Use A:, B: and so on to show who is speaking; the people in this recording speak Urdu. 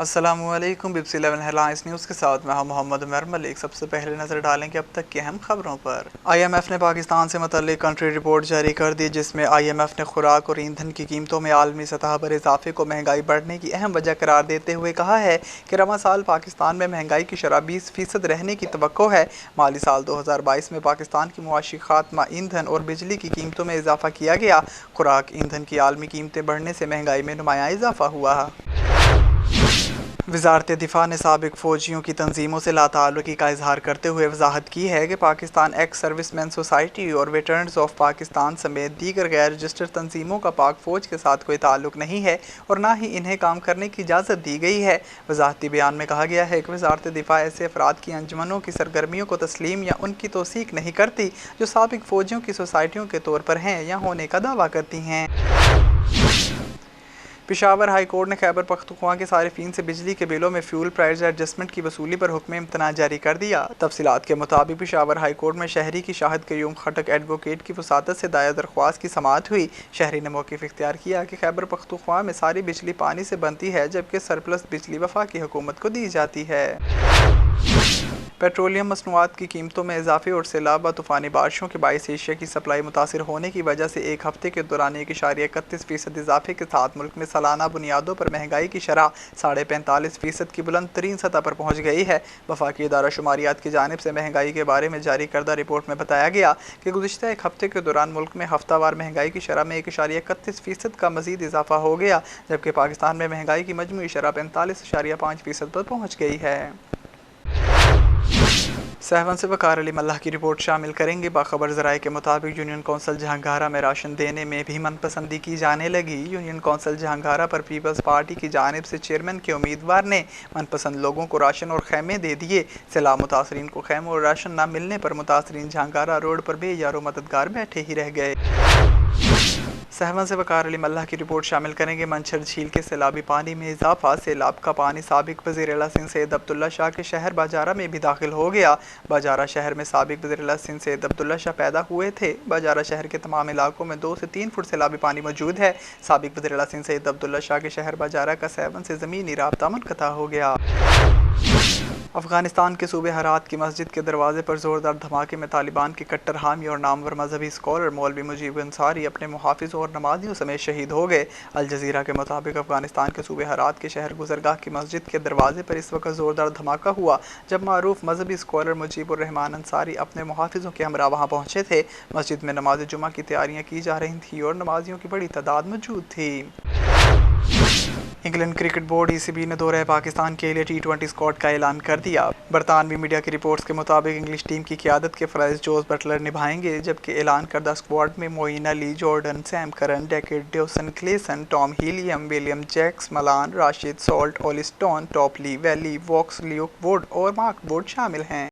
A: السلام علیکم، BBC 11 ہیڈ لائنز نیوز کے ساتھ میں ہوں محمد عمر ملک۔ سب سے پہلے نظر ڈالیں گے اب تک کی اہم خبروں پر۔ IMF نے پاکستان سے متعلق کنٹری رپورٹ جاری کر دی، جس میں IMF نے خوراک اور ایندھن کی قیمتوں میں عالمی سطح پر اضافے کو مہنگائی بڑھنے کی اہم وجہ قرار دیتے ہوئے کہا ہے کہ رواں سال پاکستان میں مہنگائی کی شرح 20% رہنے کی توقع ہے۔ مالی سال 2022 میں پاکستان کی معاشی خاتمہ ایندھن اور بجلی کی قیمتوں میں اضافہ کیا گیا۔ خوراک ایندھن کی عالمی قیمتیں بڑھنے سے مہنگائی میں نمایاں اضافہ ہوا ہے۔ وزارت دفاع نے سابق فوجیوں کی تنظیموں سے لاتعلقی کا اظہار کرتے ہوئے وضاحت کی ہے کہ پاکستان ایکس سروس مین سوسائٹی اور ویٹرنز آف پاکستان سمیت دیگر غیر رجسٹرڈ تنظیموں کا پاک فوج کے ساتھ کوئی تعلق نہیں ہے اور نہ ہی انہیں کام کرنے کی اجازت دی گئی ہے۔ وضاحتی بیان میں کہا گیا ہے کہ وزارت دفاع ایسے افراد کی انجمنوں کی سرگرمیوں کو تسلیم یا ان کی توثیق نہیں کرتی جو سابق فوجیوں کی سوسائٹیوں کے طور پر ہیں یا ہونے کا دعویٰ کرتی ہیں۔ پشاور ہائی کورٹ نے خیبر پختونخوا کے صارفین سے بجلی کے بلوں میں فیول پرائز ایڈجسٹمنٹ کی وصولی پر حکم امتناع جاری کر دیا۔ تفصیلات کے مطابق پشاور ہائی کورٹ میں شہری کی شاہد قیوم خٹک ایڈوکیٹ کی وساطت سے دائر درخواست کی سماعت ہوئی۔ شہری نے موقف اختیار کیا کہ خیبر پختونخوا میں ساری بجلی پانی سے بنتی ہے، جبکہ سرپلس بجلی وفاقی حکومت کو دی جاتی ہے۔ پیٹرولیم مصنوعات کی قیمتوں میں اضافے اور سیلاب و طوفانی بارشوں کے باعث ایشیا کی سپلائی متاثر ہونے کی وجہ سے ایک ہفتے کے دوران 1.31% اضافے کے ساتھ ملک میں سالانہ بنیادوں پر مہنگائی کی شرح 45.5% کی بلند ترین سطح پر پہنچ گئی ہے۔ وفاقی ادارہ شماریات کی جانب سے مہنگائی کے بارے میں جاری کردہ رپورٹ میں بتایا گیا کہ گزشتہ ایک ہفتے کے دوران ملک میں ہفتہ وار مہنگائی کی شرح میں 1.31% کا مزید اضافہ ہو گیا، جبکہ پاکستان میں مہنگائی کی مجموعی شرح 45.5% پر پہنچ گئی ہے۔ سیون سے وقار علی ملہ کی رپورٹ شامل کریں گے۔ باخبر ذرائع کے مطابق یونین کونسل جہانگارہ میں راشن دینے میں بھی من پسندی کی جانے لگی۔ یونین کونسل جہانگارہ پر پیپلز پارٹی کی جانب سے چیئرمین کے امیدوار نے من پسند لوگوں کو راشن اور خیمے دے دیے۔ سیلاب متاثرین کو خیموں اور راشن نہ ملنے پر متاثرین جہانگارہ روڈ پر بے یار و مددگار بیٹھے ہی رہ گئے۔ سیون سے وقار علی ملہ کی رپورٹ شامل کریں گے۔ منچھر جھیل کے سیلابی پانی میں اضافہ۔ سیلاب کا پانی سابق وزیر اعلیٰ سندھ سید عبداللہ شاہ کے شہر باجارہ میں بھی داخل ہو گیا۔ باجارہ شہر میں سابق وزیر اعلیٰ سندھ سید عبداللہ شاہ پیدا ہوئے تھے۔ باجارہ شہر کے تمام علاقوں میں 2 سے 3 فٹ سیلابی پانی موجود ہے۔ سابق وزیر اعلیٰ سندھ سید عبداللہ شاہ کے شہر باجارہ کا سیون سے زمینی رابطہ منقطع ہو گیا۔ افغانستان کے صوبے ہرات کی مسجد کے دروازے پر زوردار دھماکے میں طالبان کے کٹر حامی اور نامور مذہبی اسکالر مولوی مجیب انصاری اپنے محافظوں اور نمازیوں سمیت شہید ہو گئے۔ الجزیرہ کے مطابق افغانستان کے صوبے ہرات کے شہر گزرگاہ کی مسجد کے دروازے پر اس وقت زوردار دھماکہ ہوا جب معروف مذہبی اسکالر مجیب الرحمان انصاری اپنے محافظوں کے ہمراہ وہاں پہنچے تھے۔ مسجد میں نماز جمعہ کی تیاریاں کی جا رہی تھیں اور نمازیوں کی بڑی تعداد موجود تھی۔ انگلینڈ کرکٹ بورڈ ECB نے دورہ پاکستان کے لیے T20 اسکواڈ کا اعلان کر دیا۔ برطانوی میڈیا کی رپورٹس کے مطابق انگلش ٹیم کی قیادت کے فرائض جوز بٹلر نبھائیں گے، جبکہ اعلان کردہ اسکواڈ میں Moeen Ali, Jordan, Sam Curran, Duckett, Dawson Gleeson, Tom Helm, Will Jacks Malan, Rashid Salt, Olly Stone, Topley Willey, Woakes Luke Wood اور مارک ووڈ شامل ہیں۔